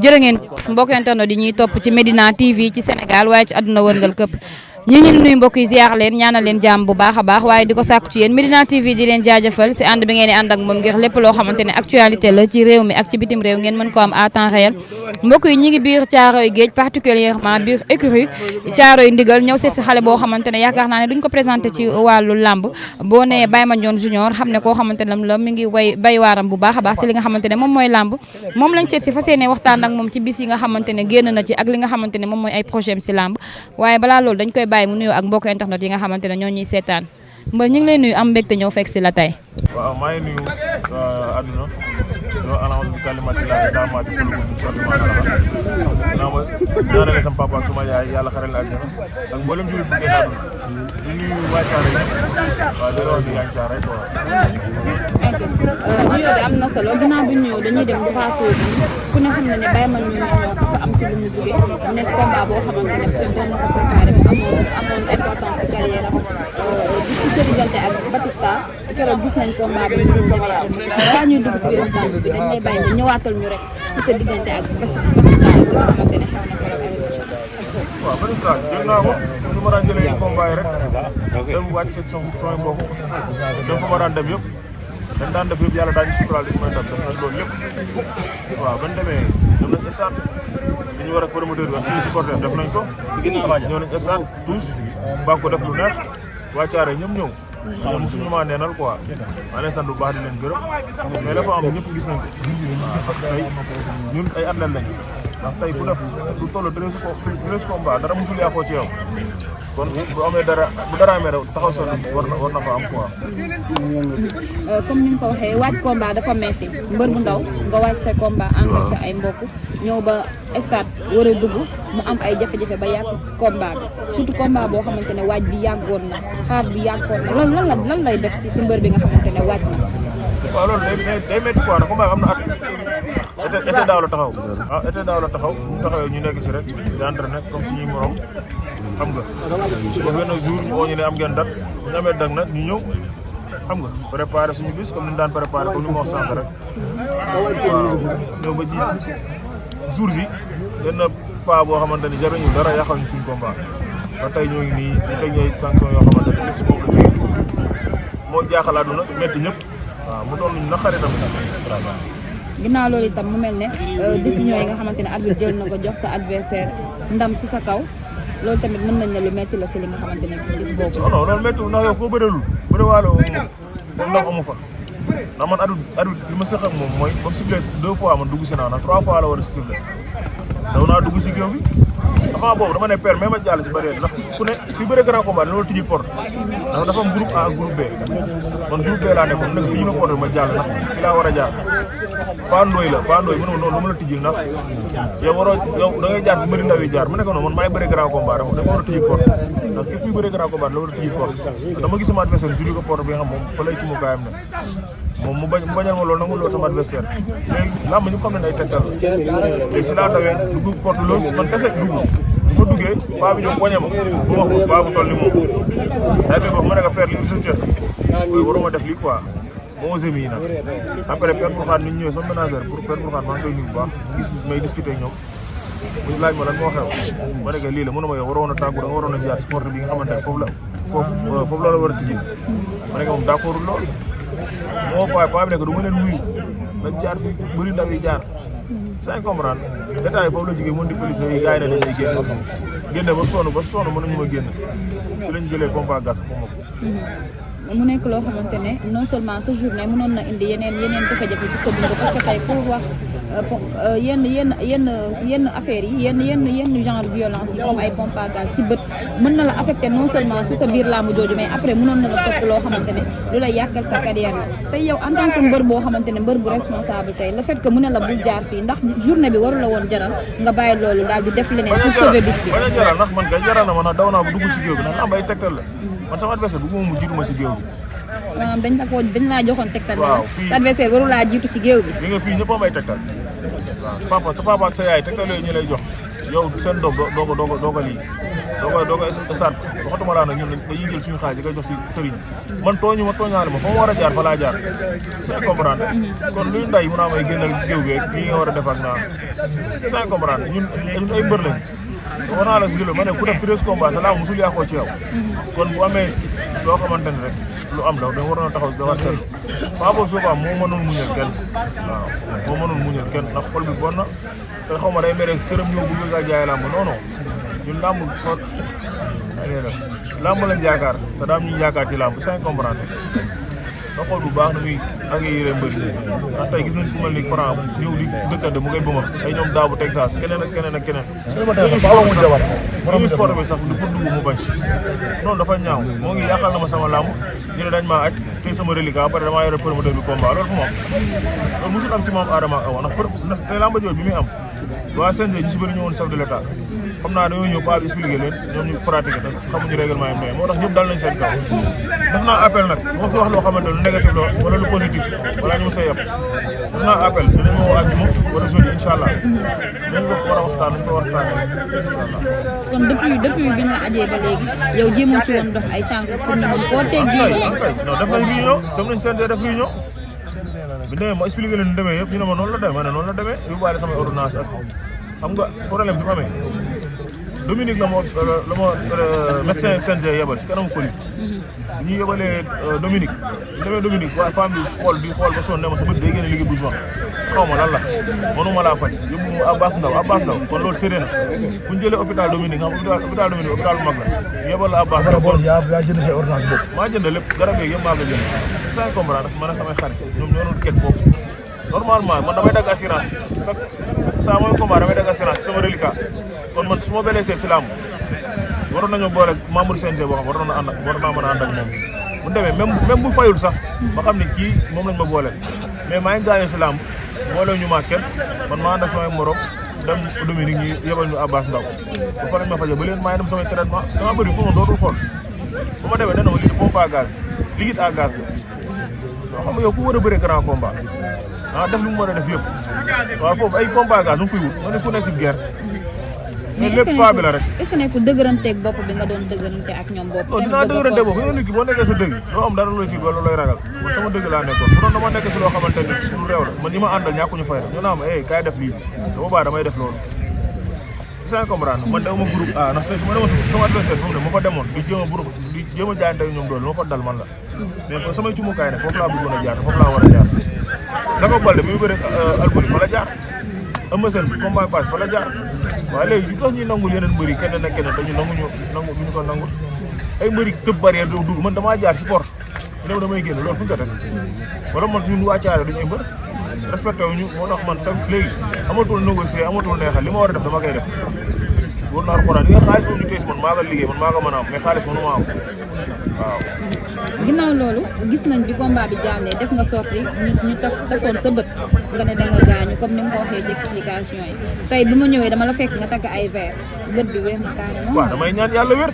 jërë ngeen mbokk internet yi ñuy topp ci Medina TV ci Sénégal waaye ci àdduna wërngal këpp ñi ngi nuyu mbokk yi ziar leen ñaanal leen jàmm bu baax a baax waaye di ko sàkku ci yéen Medina TV di leen jaajëfal si ànd bi ngeen di ànd ak moom ngir lépp loo xamante ne actualité la ci réew mi ak ci bitim réew ngeen mën ko am à temps réel mbokk yi ñi ngi biir Caaroy Géej particulièrement biir écurie Caaroy Ndigal ñëw seet si xale boo xamante ne yaakaar naa ne duñ ko présenté ci wàllu làmb boo nee Baye Mandione Junior xam ne koo xamante ne la mi ngi bay waaram bu baax a baax si li nga xamante ne moom mooy làmb moom lañ seet si fas yéene waxtaan ak moom ci bis yi nga xamante ne génn na ci ak li nga xamante ne moom mooy ay projet si làmb waaye balaa loolu dañ koy bàyyi mu nuyoo ak mbokk internet yi nga xamante ne ñoo ñuy seetaan mbër ñu ngi lay nuyu am mbégte ñëw fekk si la tey. waaw maa ngi nuyu àdduna yoo alhamdulilah bi kalimati laa daamaati kulugul bi sotti maa naa ma ñaanale sama papa ak suma yaay yàlla xaral àjjana ak mboolem jullit bu génn àdduna di nuyu waa Caaroy yi waaw di la wax di yaa ngi Caaroy quoi. nuyoo bi am na solo ginnaaw bi ñëw dañuy dem Duxaatu ku ne xam na ne Baye Mandione Junior dafa am si lu mu jógee nekk combat boo xamante ne peut-être doon na ko préparé mu amoon importance si carrière am gis ci sa diggante ak Batista keroog gis nañ combat bi ñu balaa ñuy dugg si biir waxtaan bi dañ lay bàyyi nga ñëwaatal ñu rek si sa diggante ak Batista ak li nga xamante ne xew na keroog ak waaw Batista jël naa ko nu ma daan jëlee combat yi rek dem wàcc seet sama mbokk dem fa ma daan dem yëpp dañ daan def yëpp yàlla daañu suturaal li may def nañ loolu lépp waaw ban demee dem nañ estat li ñu war a promoteur bi ak suñu supporter def nañ ko ñëw nañ estat tous baa ko def lu neex waa Caaroy ñoom ñëw ñoom suñu maa neenal quoi maa leen sant bu baax di leen gërëm mais la fa am ñëpp gis nañ ko waaw tey ñun ay athlètes lañ ndax tey ku def lu toll 13 combats dara musul yàqoo ci yow kon bu amee dara bu dara amee rek taxaw sonn war na fa am quoi. comme ni nga ko waxee waaj combat dafa metti mbër bu ndaw nga waaj sa combat ànd ak sa ay mbokk ñëw ba stade war a dugg mu am ay jafe-jafe ba yàq combat bi surtout combat boo xamante ne waaj bi yàggoon na xaar bi yàggoon na lan lay def si mbër bi nga xamante ne waaj na. waaw loolu day métti quoi nag combat am na at été daaw la taxaw été daaw la taxaw bu taxawee ñu nekk si rek di entraîné comme suñuy morom xam nga ba benn jour ñu oo ñu ne am ngeen date ñu amee dag nag ñu ñëw xam nga préparé suñu bis comme ni ñu daan préparé comme ni ma wax sànq rek waaw ñëw ba ji jour bi benn pas boo xamante ni jariñu dara yàqal ñu suñu combat ba tey ñoo ngi nii ñu teg ay sanction yoo xamante ni lépp si moom la jógee moo jaaxal àdduna métti ñëpp waaw mu doon luñ naqari tamit vraiment. ginnaaw loolu itam mu mel ne décision yi nga xamante ne arbitre jël na ko jox sa adversaire ndam si sa kaw loolu tamit mën nañ ne lu metti la si li nga xamante ne bis boobu. non non loolu méttiwul ndax yow koo bëreelul bëre waale moom ndam amu fa ndax man arbitre li ma seq ak moom mooy comme sifflé 2 fois man dugg si naa 3 fois la war a sifflé daw naa dugg si géew bi avant boobu dama ne père mais ma jàll si bëri ndax ku ne fi bëre grand combat loolu tijji porte ndax dafa am groupe A ak groupe B man groupe B laa nekkoon nag bi ñu ma porte ma jàll ndax fi laa war a jaar Paa Ndoye mu ne ma noonu lu ma la tijjil ndax yow da ngay jaar fi mbëri ndaw yi jaar mu ne ko noonu man maay bëre grand combat dama war a tijji porte ndax képp kuy bëre grand combat la war a tijji porte dama gis sama adversaire julli ko porte bi nga xam moom fa lay ci mu gaayam ne moom mu bañal ma loolu nangu loolu sama adversaire léegi làmb ñu xam ne ay tegtal léegi si laa dawee dugg porte loolu man kese dugg bu ma duggee paa bi ñëw poñe ma bu ma ko paa bu toll ni moom day fekk ma ne ko père li sa cër mooy waruma def lii quoi moo osé mii nag après père Bourkhane ni ñu ñëwee sama ménagère pour père Bourkhane maa ngi koy nuyu bu baax gis may discuter ak ñoom mu laaj ma lan moo xew ma ne ko lii la mënuma yow waroon a tàggu da nga waroon a jaar sport bi nga xamante ne foofu la war a tijji ma ne ko moom d'accordul lool moo paa bi ne ko du ma leen nuyu nañ jaar fi bëri ndaw yi jaar sans comprendre détail foofu la jógee mën di police yi gars yi ne dañuy génne ba sonn mënuñu ma génn si lañ jëlee combat gas ko moom mu nekk loo xamante ne non seulement sa journée mënoon na indi yeneen jafe-jafe ci sa dund parce que tey pour wax yenn affaires yi yenn genre violence yi comme ay pompe à gaz ci bët mën na la affecté non seulement si sa biir làmb jooju mais après mënoon na la topp loo xamante ne lu lay yàqal sa carrière la tey yow en tant que mbër boo xamante ne mbër bu responsable tey le fait que mu ne la bul jaar fii ndax journée bi waru la woon jaral nga bàyyi loolu daal di def leneen pour sauver bis bi. bañ a jaral ndax man kay jaral na ma nag daw naa bu dugg ci géew bi ndax am ay tegtal la man sama adversaire bu mu jiitu ma si géew bi. maanaam dañ laa joxoon tegtal. waaw fii sa adversaire waru laa jiitu ci géew bi. li nga fii ñëpp am ay tegtal waaw sa papa ak sa yaay tegtal yooyu ñu lay jox yow seen doom doo ko lii doo ko esat waxatuma laa nag ñun dañuy jël suñu xaalis di koy jox si sëriñ man tooñu ma tooñaale ma fa ma war a jaar fa laa jaar c'est comprendre kon luy nday mun naa may génnal géew bi ak lii nga war a def ak naa c'est comprendre ñun ay mbër lañ wax naa la si jëlo ma ne ku def 13 combats sa laa musul yàqoo ci yow kon bu amee loo xamante ne rek lu am la da waroon a taxaw si dafa seetlu maa boobu souvent moo mënoon muñal kenn waaw moo mënoon muñal kenn ndax xol bi bon na te xaw ma day mere si këram ñëw bu bëgg a jaay làmb non non ñun làmb ko làmb lañ yaakaar te daam ñu yaakaar ci làmb sans comprendre nga xool bu baax na muy ak yére mbëri ndax tey gis nañ ku mel ni Franc ñëw di dëkkante mu koy bëmax ay ñoom daabu Texas keneen ak keneen ak keneen suñu sport bi sax du pour dugg mu bañ noonu dafa ñaaw moo ngi yàqal na ma sama làmb ñu ne dañ maa aj tey sama reliquat après damaa yore promoteur bi combat loolu fu moom loolu musul am ci moom Adama ak Awa ndax tey làmb jooju bi muy am waa CNG ñu si bëri ñëwoon chef de l'état xam naa dañoo ñëw ba bi expliqué leen ñoom ñu pratiqué te xamuñu règlement yi mais moo tax ñëpp dal nañ seen kaw def naa appel nag moo fi wax loo xamante lu négatif la wala lu positif wala ñu ma say yab def naa appel dinañ ma woo àjjuma wala jeudi incha allah nañ wax war a waxtaan nañ ko waxtaanee incha allah. kon depuis bi nga ajee ba léegi yow jéemoo ci woon dox ay tànk pour ñu mën koo teggi wala. non def nañ réunion dem nañ CNG def réunion bi demee ma expliqué leen ni demee yëpp ñu ne ma noonu la demee ma ne noonu la demee yóbbaale samay ordonnance ak xam nga problème bi mu amee Dominique la ma médecin CNG yebal si kanamu Coly bu ñu yebalee Dominique bu demee Dominique waa femme bi xool ba sonn ne ma sa bët day génne liggéey bu jaune xaw ma lan la mënuma laa faj yóbbu mu Abbas Ndaw kon loolu séddee na bu ñu jëlee hôpital Dominique nga xam hôpital Dominique hôpital bu mag la ñu yebal la Abbas Ndaw yaa jënd say ordonnance boobu maa jënd lépp garab yeeg yëpp maa ko jënd sans comprendre man ak samay xarit ñoom ñoo doon ket foofu normalement man damay dagg assurance saa mooy combat damay dagg assurance sama reliquat kon man su ma blessé si làmb waroon nañoo boole membre CNG boo xam war naa mën a ànd ak moom bu demee même bu fayul sax ba xam ne kii moom lañ ma boole mais maa ngi gaañoo si làmb boole ñu ma kenn man maa ànd ak samay morom dem Dominique ñu yebal ñu Abbas Ndaw ba fa lañ ma faje ba leen maa ngi dem samay traitement sama bëri pour ma dootul xool bu ma demee nee na ma lii pompe à gaz liquide à gaz la yoo xam nga yow ku war a bëree grand combat def lu mu war a def yëpp waaw foofu ay pompe à gaz nu mu fiy wut nga ne fu nekk si guerre mais lépp paa bi la rek est-ce que nekkul dëgëranteeg bopp bi nga doon dëgërante ak ñoom bopp. dinaa dëgërante bopp nga nit ki boo nekkee sa dëgg doo am dara looy tiit wala looy ragal man sama dëgg laa nekkoon bu doon dama nekk si loo xamante ni lu réew la man ñi ma àndal ñàkkuñu fay rek ñu naa ma kaay def lii dama baa damay def loolu sans comprendre man dama groupe A ndax tey su ma demoon sama adversaire fu mu ne ma fa demoon di jéem a jaayante ak ñoom doole ma fa dal man la mais ko samay cumukaay ne foofu laa bëggoon a jaar foofu laa war a jaar Jacob Baldé bi mu bëre Albouri fa la jaar Eumeu Sène bi combat passe fa la jaar waaye léegi lu tax ñuy nangul yeneen mbëri keneen ak keneen dañu ñu ko nangul ay mbëri tëb barrière doo dugg man damaa jaar si port ñëw damay génn loolu fu ñu ko teg wala man ñun waa Thiaré duñu ay mbër respecté wuñu moo tax man sax léegi amatul négocier amatul neexal li ma war a def dama koy def wóor naa Alxuraan li nga xaalis boobu ñu tey si man maa nga liggéey man maa nga mën a am mais xaalis mënu ma am waaw. ginnaaw loolu gis nañ bi combat bi jàllee def nga sorti ñu tafoon sa bët nga ne da nga gaañu comme ni nga ko waxee ci explication yi tey bi ma ñëwee dama la fekk nga takk ay verre bët bi wér na carrément. waaw damay ñaan yàlla wér.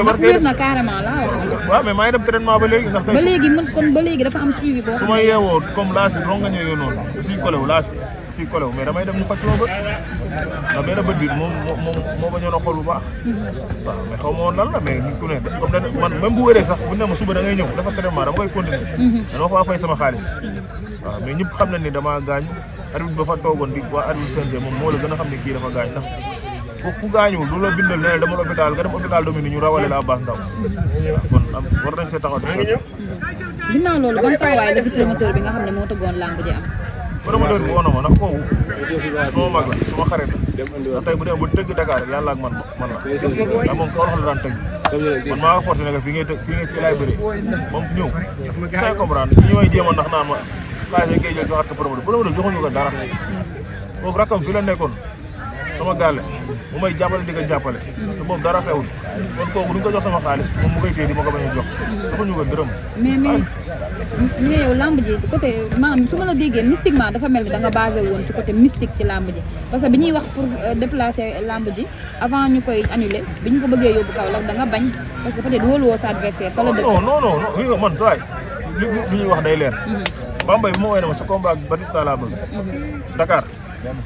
ndax wér na carrément laa wax. waaw mais maa ngi dem traitement ba léegi ndax tey. ba léegi mën kon ba léegi dafa am suivi boo xam ne. su ma yeewoo comme laas yi ronga ñëwee noonu suy kolewu laas suy kolewu mais damay dem ñu faj sama bët ndax benn bët bi moo bañoon a xool bu baax waaw mais xaw ma woon lan la mais nit ku ne comme da man même bu wéree sax bu ne ma suba da ngay ñëw dafa traitement dama koy continuer dama faa fay sama xaalis waaw mais ñëpp xam nañ ne dama gaañ arbitre ba fa toogoon di waa arbitre CNG moom moo la gën a xam ne kii dafa gaañ ndax ku gaañuwul lu la bindal ne dama hôpital nga dem hôpital Dominique ñu rawale la Abbas Ndaw kon war nañ see taxaw ginnaaw loolu ban taxawaay la ci promoteur bi nga xam ne moo tëggoon lamb ji am promoteur bi woo na ma ndax kooku suma mag la suma xarit la tey bu dee ba tëgg Dakar yàlla ak man la ndax moom Kaolack la daan tëgg man maa nga forcé ne que fii laay bëri moom ñëw sans comprendre ñi may jéem a ndax naan ma xaalis ngay jël joxaat ko promoteur joxuñu ko dara kooku rakkam fii la nekkoon sama gàlle mu may jàppale di ko jàppale te boobu dara xewul kon kooku duñ ko jox sama xaalis moom mu koy téye di ma ko bañ a jox joxuñu ko dërëm mais yow lamb ji côté maanaam su ma la déggee mystiquement dafa mel ni da nga basé woon ci côté mystique ci lamb ji parce que bi ñuy wax pour déplacer lamb ji avant ñu koy annuler bi ñu ko bëggee yóbbu kaw la da nga bañ parce que peut-être wóoluwoo sa adversaire fa la dëkk. non man saa li ñuy wax day leer. Bambey bi ma woowee ne ma sa combat ak Batista laa bëgg. Dakar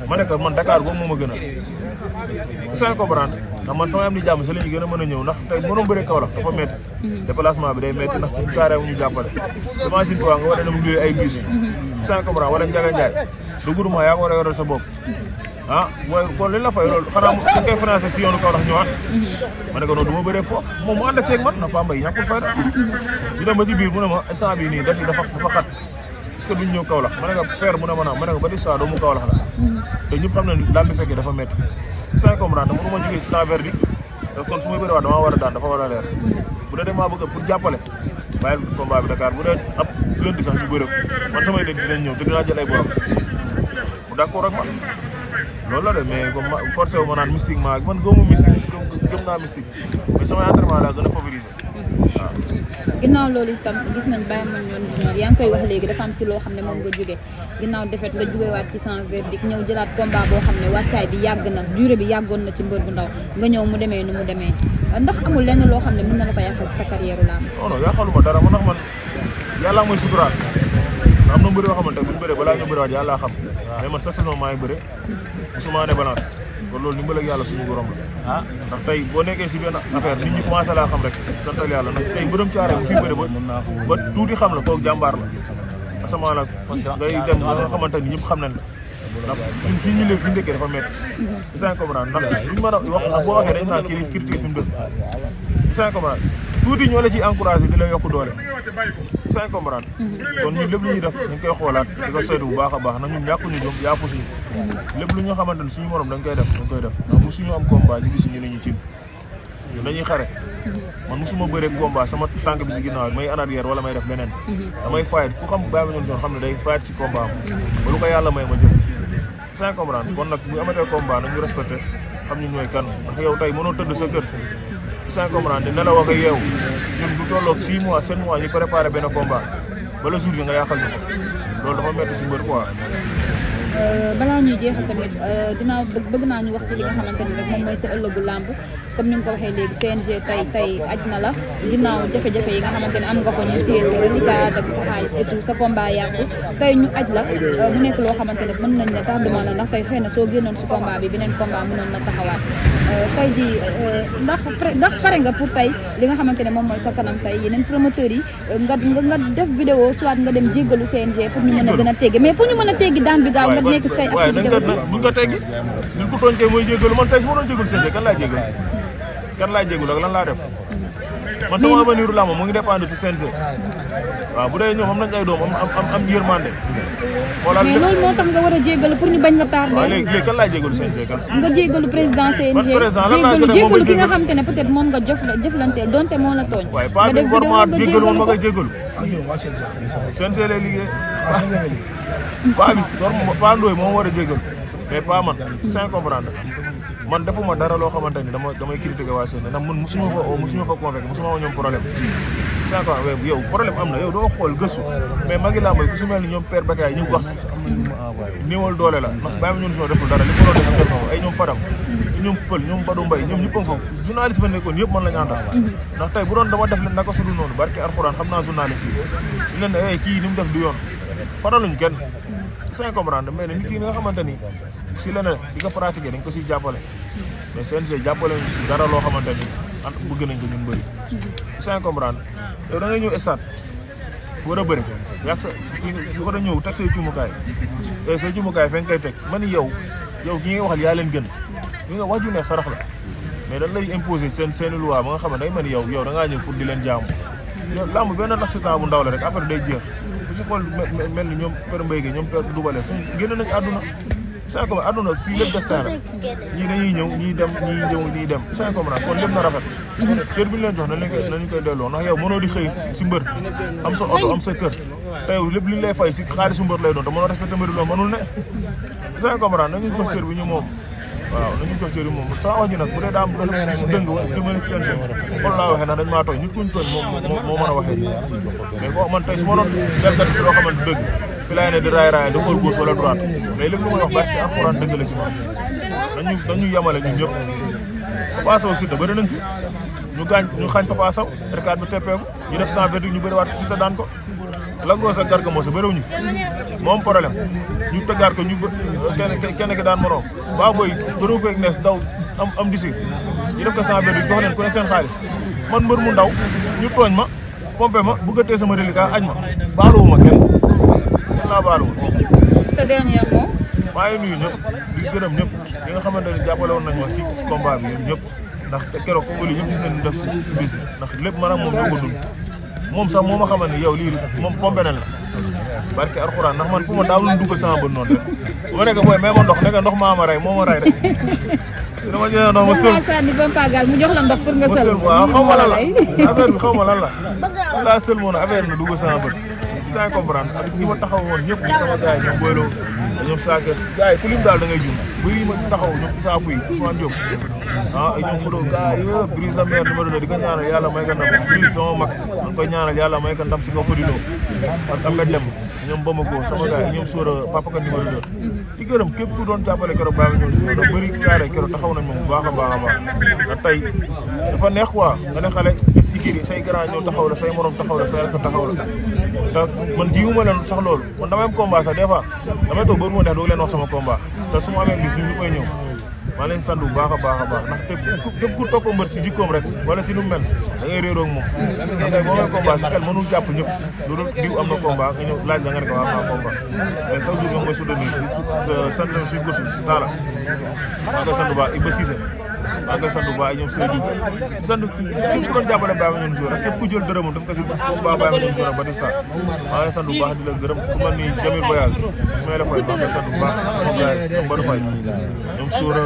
ma ne ko man Dakar boobu moo ma gënal sans comprendre ndax man sama am di jàmm sa la ñu gën a mën a ñëw ndax tey mënoon bëree Kaolack dafa métti déplacement bi day métti ndax ci saare wu ñu jàppale imagine toi nga war a dem luy ay bus sans comprendre wala Ndiaga Ndiaye du groupement yaa ko war a yoral sa bopp ah mooy kon li la fay loolu xanaa suñ koy financé si yoonu Kaolack ñëwaat ma ne ko noonu du ma bëree foofu moom mu ànd ak ceeg man na Pamba yi ñàkkul fay ñu dem ba ci biir mu ne ma instant bii nii date bi dafa xat est-ce que duñ ñëw Kaolack ma ne ko père mu ne ma ne ko Batista doomu Kaolack la te ñëpp xam ne daal bi fekkee dafa métti sans comprendre mënu ma jógee si sans verdict te kon su may bëri waat damaa war a daan dafa war a leer bu dee maa bëgg pour jàppale bàyyil combat bi Dakar bu dee ab lundi sax ñu bëre man samay nit dinañ ñëw te dinaa jël ay borom mu d'accord ak man loolu la de mais comme forcé wu ma naan mystiquement ak man góomu mystique gëm naa mystique mais samay entraînement laa gën a favoriser waaw. ginnaaw loolu itam gis nañ Baye Mandione Junior yaa ngi koy wax léegi dafa am si loo xam ne moom nga jóge ginnaaw defet nga jógewaat ci sans verdict ñëw jëlaat combat boo xam ne wàccaay bi yàgg na durée bi yàggoon na ci mbër bu ndaw nga ñëw mu demee nu mu demee ndax amul lenn loo xam ne mën na la ko yàqal ci sa carrière lamb. non non yàqaluma dara man ndax man yàlla mooy suturaat am na mbër yoo xamante bu ñu bëree balaa ñu bëriwaat yàlla xam mais man sa saison maa ngi bëre musuma ne balance kon loolu ndimbal ak yàlla suñu borom la ndax tey boo nekkee si benn affaire nit ñi commencé laa xam rek santal yàlla ndax tey mbërëm caare bu fii bëre ba tuuti xam la kooku jàmbaar la asamaan la ngay dem ba nga xamante ni ñëpp xam nañ la ndax ñun fii ñu léegi fi ñu dëkkee dafa métti sans comprendre ndax duñ mën a wax ndax boo waxee dañ naan kii critique fi mu dëkk sans comprendre tuuti ñoo la ciy encouragé di la yokk doole sans comprendre kon ñun lépp lu ñuy def ñu ngi koy xoolaat di ko saytu bu baax a baax na ñun ñàkkuñu jom yàqu suñu lépp lu ñu xamante ne suñu morom dañ koy def ndax mosuñu am combat ñu gis ñu ne ñu cin ñun dañuy xare man mosuma bëree combat sama tànk bi si ginnaaw may en arrière wala may def leneen damay fayet ku xam Baye Mandione Junior xam ne day fayet si combat am ba lu ko yàlla may ma jël sans comprendre kon nag bu amatee combat nañu respecté xam ñu ñooy kan ndax yow tey mënoo tëdd sa kër sans comprendre di nelaw ak yeewu ñun bu tolloog 6 mois 7 mois ñu préparé benn combat bala jour bi nga yàqal ñu ko loolu dafa metti si mbër quoi. balaa ñuy jeexal tamit dinaa bëgg naa ñu wax ci li nga xamante ni rek moom mooy sa ëllëgu làmb comme ni nga ko waxee léegi CNG tey aj na la ginnaaw jafe-jafe yi nga xamante ne am nga ko ñu téye sa reliquat ak sa xaalis et tout sa combat yàqu tey ñu aj la mu nekk loo xamante ne mën nañ ne tax duma la ndax tey xëy na soo génnoon si combat bi beneen combat mënoon na taxawaat tey ji ndax pare nga pour tey li nga xamante ne moom mooy sa kanam tey yeneen promoteurs yi nga def vidéo soit nga dem jéggalu CNG pour ñu mën a gën a teggi mais pour ñu mën a teggi daan bi gaaw nga nekk say activité aussi buñ ko teggi nit ku tooñ kay mooy jéggalu man tey su ma doon jéggalu CNG kan laay jéggalu ak lan laa def man sama avenir làmb mu ngi dépendre ci CNG waaw bu dee ñoom am nañ ay doom am yërmande xoolal mais loolu moo tax nga war a jéggalu pour ñu bañ la tardé waaw léegi kan laay jéggalu CNG kan nga jéggalu président CNG jéggalu ki nga xam te ne peut-être moom nga jëflanteel donte moo la tooñ waaye pas nga def vidéo nga jéggalu ma nga jéggalu CNG lay liggéey pas bis pas ndooy moom war a jéggalu mais pas man sans comprendre man defuma dara loo xamante ni damay critiquer waa CNG ndax man musuma fa convaincre musuma ma ñoom problème sans comprendre yow problème am na yow doo xool gëstu mais magi laa mooy ku si mel ni ñoom Père Bakay ñu wax si néewal doole la ndax Baye Mandione Junior deful dara li ko doon def def na ko ay ñoom Fadam ñoom Pël ñoom Badou Mbaye ñoom ñëpp a ngi foofu journaliste ba nekkoon yëpp man la ñu àndal ndax tey bu doon dama def leen naka sudul noonu barke alxuraan xam naa journaliste yi ñu leen ne kii ni mu def du yoon faraluñ kenn sans comprendre mais nit ki nga xamante ni si la ne di ko pratiquer dañ ko siy jàppale mais CNG jàppale ñu si dara loo xamante ni bëgg nañ ko ñun bëri sans comprendre yow da ngay ñëw stade war a bëri yàgg sa war a ñëw teg say cumukaay say cumukaay fa nga koy teg man yow ki ngay waxal yaa leen gën li nga wax ju neex sarax la mais dañ lay imposer seen loi ba nga xam ne day mel ni yow da ngaa ñëw pour di leen jaamu yow lamb benn accident bu ndaw la rek après day jeex bu si xool mel ni ñoom Père Mbaye Gueye ñoom Père Doubale génn nañ àdduna sans comprendre àdduna fii lépp destin la ñii dañuy ñëw ñii dem ñii dem sans comprendre kon lépp na rafet cër bi ñu leen jox nañu koy delloo ndax yow mënoo di xëy si mbër am sa oto am sa kër te yow lépp li ñu lay fay si xaalisu mbër lay doon te mënoo respecté mbër loolu mënul ne sans comprendre nañu jox cër bi ñu moom waaw nañu jox cër bi moom sama wax ji nag bu dee daa am su dëng wa jëmale si seen xol laa waxee nag dañ maa tooñ nit kuñ tooñ moo mën a waxee mais ko man tey su ma doon delkat si loo xamante dëgg fi laay ne di raay di xool gauche wala droite mais lépp lu may wax barke alxuraan dëgg la ci man dañu yemale ñun ñëpp Papa Sow Siteu bëri nañ fi ñu xaañ Papa Sow rekaat bi teppeeku ñu def 100 verdict ñu bëri waat Siteu daan ko Lagos ak Garga Mbossé bëriwuñu moom problème ñu tëggaat ko ñu kenn ki daan morom waaw booy bëriwu feeg nees daw am disir ñu def ko sans benn jox leen ku ne seen xaalis man mbër mu ndaw ñu tooñ ma pompé ma bëggatee sama reliquat añ ma baaluwuma kenn laa baaluwul. sa dernier mot. maa ngi nuyu ñëpp di gërëm ñëpp ñi nga xamante ne jàppale woon nañu ma si combat bi yéen ñëpp ndax te keroog Coly ñëpp gis nañu def si bis bi ndax lépp man ak moom ñoo ko dund moom sax moo ma xamal ne yow lii moom pompé nañ la barke alxuraan ndax man fu ma daawul dugal sama bët noonu rek bu ma nekk booy mais ma ndox maa ma rey moo ma rey rek dama jëlee ndox ma sël mu jox la ndox pour nga sël waaw xaw ma lan la affaire bi xaw ma lan la laa sël moo ne affaire bi dugal sama bët sans comprendre ak ñi ma taxaw woon ñëpp sama gars yi ñoom boyloo ñoom saakees gars yi ku lim daal da ngay jum bëri ma taxaw ñoom Issa Pouye Ousmane Diop ay ñoom Fodo gars yi yëpp Brise sa mère numéro 2 di ko ñaanal yàlla may ko ndam Brise sama mag da nga koy ñaanal yàlla may ko ndam si nga Podino ak Ahmed Dem ñoom Bamako sama gars yi ñoom Sora Papa Ka numéro 2 di gërëm képp ku doon jàppale keroog baa nga ñëw si da bëri caare keroog taxaw nañ moom bu baax a baax a baax ndax tey dafa neex quoi nga ne xale gis ikiri say grand ñëw taxaw la say morom taxaw la say rek taxaw la te man jiwuma leen sax loolu man damay am combat sax des fois damay toog bër moo neex doo leen wax sama combat te su ma amee bis ñu koy ñëw maa leen sant bu baax a baax a baax ndax te képp ku topp mbër si jikkoom rek wala si nu mel da ngay réeroo ak moom ndax tey boo amee combat si xel mënul jàpp ñëpp loolu diw am na combat nga ñëw laaj la nga ne ko am naa combat mais chaque jour ñoom mooy soutenir sant si gëstu daala maa koy sant bu baax Iba Cissé maa ngi koy sant bu baax ñoom Seydou sant képp ku doon jàppale Baye Mandione jour ak képp ku jël dërëmam daf ko si suba Baye Mandione jour ak Batista maa ngi lay sant bu baax di la gërëm ku mel ni Jamil Voyage Ismaïla Faye maa ngi koy sant bu baax sama gars yi ñoom Badou Faye ñoom Soura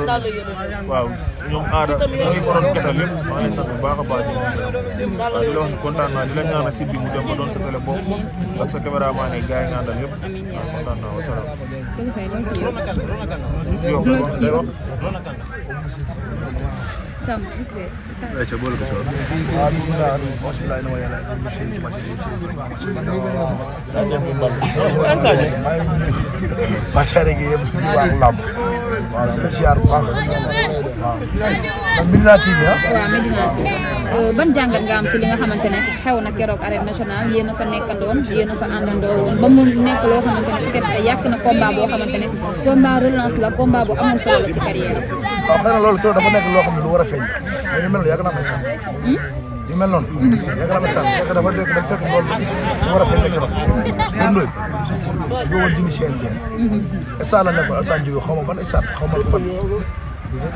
waaw ñoom Aada ñoo ngi waroon ketal lépp maa ngi lay sant bu baax a baax waaw di la wax ni kontaan naa di la ñaanal site bi mu dem ba doon sa télé bopp ak sa caméraman ne gars yi nga àndal yëpp waaw kontaan naa wasalaam yow day wax Aca boole ko soor Bacare gi yëpp di wax lamb waaw dina siyaar bu baax waaw Medina TV waaw Medina TV ban jàngat nga am ci li nga xamante ne xew na keroog arène nationale yéen a fa nekkandoon yéen a fa àndandoo woon ba mu nekk loo xamante ne peut-être yàq na combat boo xamante ne combat relance la combat bu amul solo la ci carrière waaw xëy na loolu keroog dafa nekk loo xam ne lu war a feeñ mais yu mel noonu yàgg naa may sax yu mel noonu yàgg naa may sax fekk dafa fekk loolu lu war a feeñ keroog benn doy boo woon jimi CNG stade la nekkoon Alassane Diouf xaw ma ban stade xaw ma fan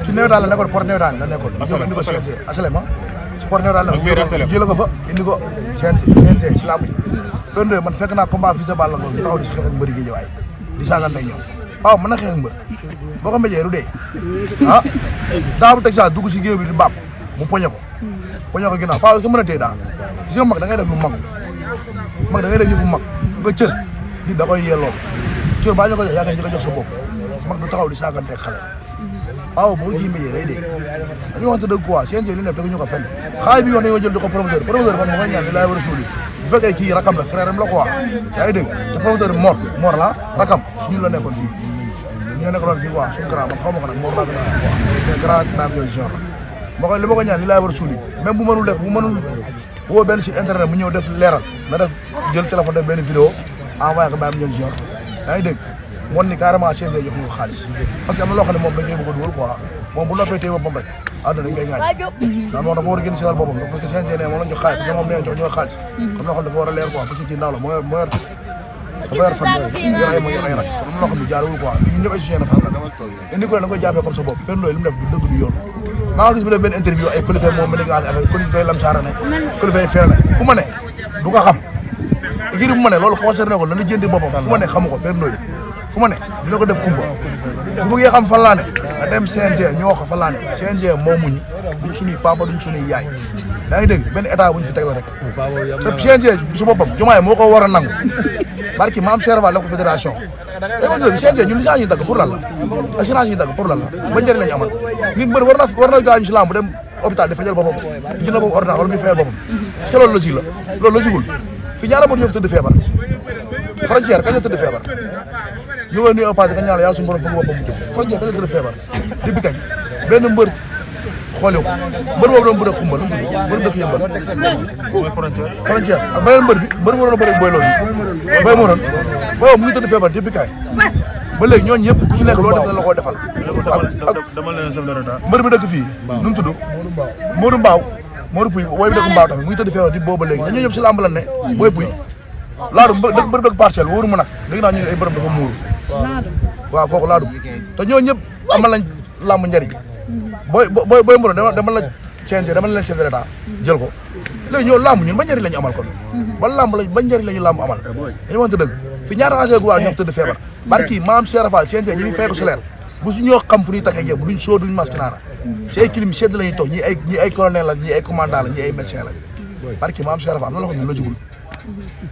ci néewdaan la nekkoon port néewdaan la nekkoon indi ko CNG asalema si port néewdaan la jëla ko fa indi ko CNG si lamb yi benn doy man fekk naa combat fils de balle la ko taxaw di si xeex ak mbëri Guédiawaye di saagante ñoom waaw mën na xeex ak mbër boo ko mbéjee du dee ah daa bu teg saa dugg si géew bi di baab mu poñe ko ginnaaw paa ko mën a téye daa si mag da ngay def lu mag da ngay def yëfu mag nga cër nit da koy yelloo cër baa ñu ko jox yaa ngi ko jox sa bopp mag du taxaw di saagante ak xale waaw boo ji mbéjee day dee dañu waxante dëgg quoi CNG li def teguñu ko fenn xaalis bi yoon dañoo jël di ko promoteur man ma koy ñaan di laay war a suuli bu fekkee kii rakam la frère am la quoi yaa ngi dégg te promoteur Mor la rakam suñu la nekkoon fii ñoo nekkoon fii quoi suñu grand man xaw ma ko nag Mor laa ko nekkoon quoi grand naam yooyu genre la li ma ko ñaan li laay war a suuli même bu mënul def bu mënul woo benn site internet mu ñëw def leeral na def jël téléphone def benn vidéo envoyé ko Baye Mandione genre yaa ngi dégg moon ni carrément CNG jox ñu ko xaalis parce que am na loo xam ne moom dañ koy bëgg a dugal quoi moom bu noppee téye boppam rek àdduna dañ koy ŋaañ ndax moom dafa war a génn si wàll boppam parce que CNG ne moom lañ jox xaalis parce que moom nee jox ñoo xaalis comme loo xam ne dafa war a leer quoi parce que kii ndaw la moo yor dafa yor fan yor ay rak am na loo xam ne jaarul quoi fii ñun ñëpp ay suñu fan la indi ko ne da nga koy jàppee comme sa bopp benn looyu li mu def du dëgg du yoon maa gis bi def benn interview ay Coly Faye moom ma dégg affaire Coly Faye lam saara ne Coly Faye fee ne fu ma ne du ko xam ngir bu ma ne loolu concerné ko lana jëndi boppam fu ma ne xamu ko benn looyu fu ma ne dina ko def kumba bu bëggee xam fan laa ne nga dem CNG ñoo ko fan laa ne CNG moomuñu duñ suñuy papa duñ suñuy yaay yaa ngi dégg benn état buñ fi teg la rek sa CNG su boppam Diomaye moo ko war a nangu barki maam Serval la ko fédération dama jël CNG ñun licence ñuy dagg pour lan la assurance ñuy dagg pour lan la ba njëriñ lañu amal nit mbër war na gaañu si lamb dem hôpital di fajal boppam jënd boobu ordonnance wala muy fayal boppam est-ce que loolu logique la loolu logiqueul fi ñaara mbër ñoo fi tëdd feebar frontière kañ la tëdd feebar ñu ngi nuyu Paa nga ñaanal yàlla suñu borom foog boppam mu tëdd frontière kañ la tëdd feebar depuis kañ benn mbër xoolee ko mbër boobu doon bëre xumbal mbër dëkk yëmbal mooy frontière. frontière ak beneen mbër bi mbër bi waroon a bëre booy loolu booy moo doon booy mu ngi tëdd feebar depuis kaay ba léegi ñooñu ñëpp ku ci nekk loo def la koo defal dama leen chef de l'État. mbër bi dëkk fii nu mu tudd Modou Mbaaw Modou Pouy booy bi dëkk Mbaaw tamit mu ngi tëdd feebar di booba léegi dañoo ñëpp si làmb la ne booy Pouy laadum mbër dëkk parcelle wóoru ma nag dégg naa ñu ne ay bërëb dafa muuru waaw kooku laadum te ñoo ñëpp amal lañ làmb njariñ booy mboro dama la CNG dama leen chef de l'État jël ko léegi ñoo làmb ñun ba njëriñ la ñu amal kon ba làmb la ba njëriñ la ñu làmb amal dañu wante dëgg fi ñaata agent gu waa ñoo tëdd feebar barki maam Cheikh Fall CNG ñi ngi fay ko salaire bu su ñoo xam fu ñuy takkee yëpp duñ soo duñ masque naara si ay clim sedd la ñuy toog ñi ay colonel la ñi ay commandant la ñi ay médecin la barki maam Cheikh Fall am na loo xam ne la jugul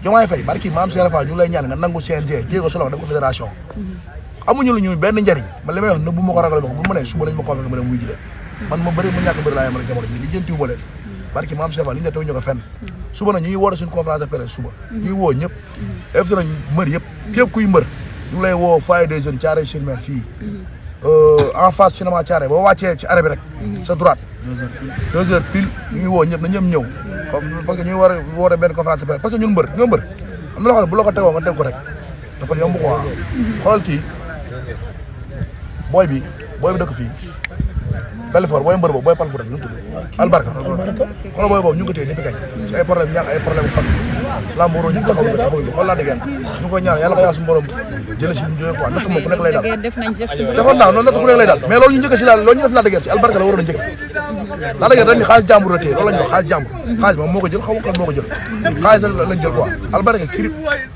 Diomaye Faye barki maam Cheikh Fall ñu lay ñaan nga nangu CNG jéego solo def ko fédération amuñu lu ñu benn njëriñ man li may wax nëbbu ma ko ragal ma ko bu ma nee suba lañ ma convaincre ma dem wuy ji leen man ma bëri ma ñàkk bëri laa yemale jamono bi li jëntiwu ma leen barki maam Cheikh Fall li ñu ne teguñu ko fenn suba nag ñu ngi woote suñu conférence de presse suba ñu ngi woo ñëpp invité nañ mbër yëpp képp kuy mbër ñu ngi lay woo foyer des jeunes Thiaroye sur Mer fii en face cinéma Thiaroye boo wàccee ci arrêt bi rek sa droite 2 heures pile ñu ngi woo ñëpp na ñëpp ñëw comme parce que ñu ngi war a woote benn conférence de presse parce que ñun mbër ñoo mbër am na loo xam ne bu la ko tegoo nga teg ko rek dafa yomb quoi xoolal kii booy bi dëkk fii Belfort booy mbër boobu booy palfu rek ñu tudd albarka xoolal booy boobu ñu ngi ko téye depuis kañ si ay problème ñàkk ay problème xam lamb waroo ñu taxaw bi xool laa dëggeen ñu koy ñaan yàlla ko yàlla suñu borom jële si ñu jógee quoi natt moom ku nekk lay daal defoon naa noonu natt ku nekk lay daal mais loolu ñu njëkk si loolu ñu def laa dëggeen si albarka la waroon a njëkk laa dëggeen dañ ni xaalis jàmbur la téye loolu lañ wax xaalis jàmbur xaalis moom moo ko jël xaw ma kan moo ko jël xaalis lañ jël quoi albarka kirib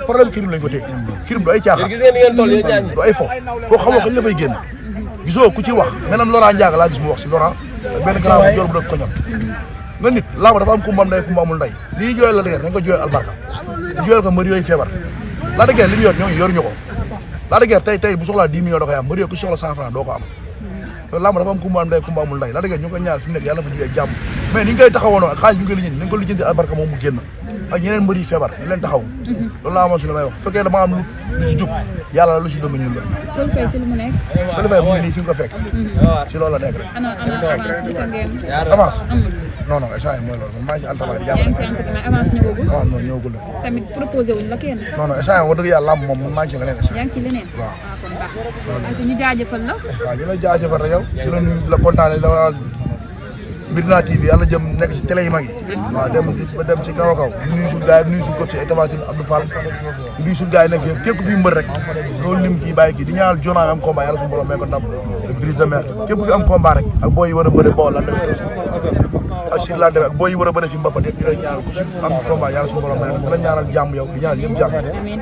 problème kirib lañ ko téye kirib du ay caaxaan du ay fo koo xamoo kañ la fay génn gisoo ku ci wax maanaam Laurent Ndiaga laa gis mu wax si Laurent ak benn grand bu joor bu dëkk koñam nga nit làmb dafa am kumba am ndey kumba amul ndey li ñuy jooyal la dëgër dañ ko jooyal albarka di jooyal ko mbër yooyu feebar la dëgër li mu yor ñooñu yoruñu ko la dëgër tey bu soxlaa 10 millions da koy am mbër yooyu ku soxla 100 francs doo ko am loolu làmb dafa am kumba am ndey kumba amul ndey la dëgër ñu ngi koy ñaar fi mu nekk yàlla fa jógee jàmm mais ni ñu koy taxawoon ak xaalis bi ñu koy lijjanti nañ ko lijjanti albarka moom mu génn ak ñeneen mbër yi feebar di leen taxaw loolu laa amoon si li may wax bu fekkee dama am lu si jub yàlla la lu si dëng ñun la Coly Faye si lu mu nekk Coly Faye mu ngi nii fi nga ko fekk si loolu la nekk rek ana avance bi sa ngeen avance non non échange mooy loolu man maa ngi ci entraînement di jàppale avance ñëwagul avance noonu ñëwagul la tamit proposé wuñ la kenn non non échange wax dëgg yàlla lamb moom maa ngi ci leneen échange yaa ngi ci leneen waaw kon baax ñu jaajëfal la waaw ñu la jaajëfal rek yow si la nuyu la kontaane la Medina TV yàlla jëm nekk ci télé yi mag yi waaw dem ci kaw a kaw ñu nuyu suñu gars yi nuyu suñu coach ay Tafatine Abdou Fall ñu nuyu suñu gars yi nekk fii képp ku fi mbër rek loolu lim kii bàyyi kii di ñaanal Jona am combat yàlla suñu borom may ko ndam ak Brise de Mer képp ku fi am combat rek ak booy yi war a bëre Bawol lan demee ak Sir lan demee ak booy yi war a bëre fi Mbappat yëpp ñu lay ñaanal ku si am combat yàlla suñu borom may ko di la ñaanal jàmm yow di ñaanal ñëpp jàmm amiin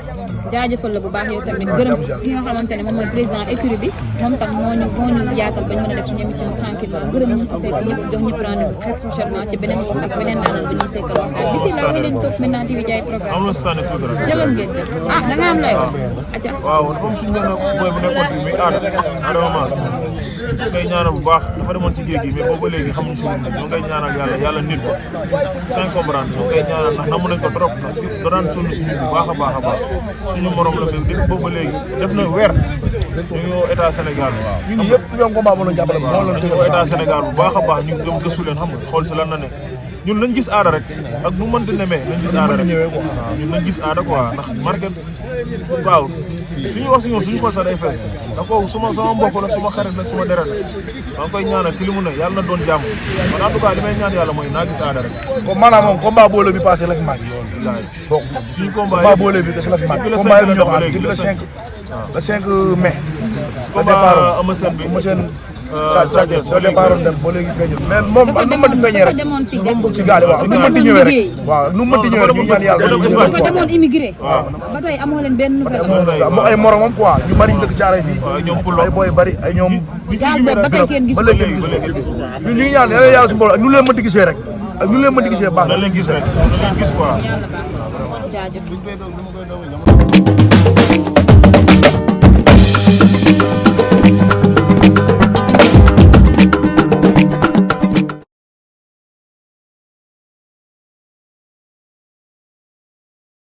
jaajëfal la bu baax yow tamit gërëm ki nga xamante ne moom mooy président écurie bi moom tam moo ñu yaatal bañ mën a def suñu émission tranquillement gërëm ñu ko fekk ñëpp jox ñëpp rendez-vous très prochainement ci beneen wax ak beneen daanal bu ñuy sekkal waxtaan d'ici là way leen topp Medina TV jaay programme am na sànni tuuti rek. jëlal ngeen jëf da nga am lay wax aca waaw comme suñu benn boy bu nekkoon fii muy Adama ñu koy ñaanal bu baax dafa demoon ci géej gi mais boobu ba léegi xamuñu si lu ñu koy ñaanal yàlla nit ko sans comprendre ñu koy ñaanal ndax namu nañ ko trop ndax da daan sonn suñu bu baax a baax suñu morom la mais depuis boobu ba léegi def na weer ñu ngi woo état Sénégal ñu ngi yëpp ñoom combat moo leen jàppale moo leen ñu état Sénégal bu baax a baax ñu gëm gëstu leen xam nga xool si lan na ne ñun nañ gis aada rek ak nu mënti nemee nañ gis aada rek ñun nañ gis aada quoi ndax marqué waaw suñu wax si ñoom suñu xool sax day fees da kooku sama mbokk la suma xarit la suma deret la maa ngi koy ñaanal si li mu ne yàlla na doon jàmm man en tout cas li may ñaan yàlla mooy naa gis aada rek comme maanaam moom combat boole bi passé la fi manqué bokk suñu combat boole bi kese la fi manqué combat yi ñoo ko am depuis le 5 mai la départ Eumeu Sène Sa Thiès soo départ dem ba léegi feeñul mais moom ak nu mu mënti feeñee rek moom ci gaal waaw nu mu mënti ñëwee rek waaw nu mu mënti ñëwee rek ñu ñaan yàlla dafa demoon immigré ba tey amoo leen benn nouvelle mo ay moromam quoi ñu bari ñu dëkk Caaroy fii ay booy bari ay ñoom gaal boobu ba tey kenn gis ba léegi kenn gis ñu ngi ñaan yàlla suñu borom ak ñu leen mënti gisee rek ak ñu leen mënti gisee baax na leen gis rek leen gis quoi yàlla baax jaajëf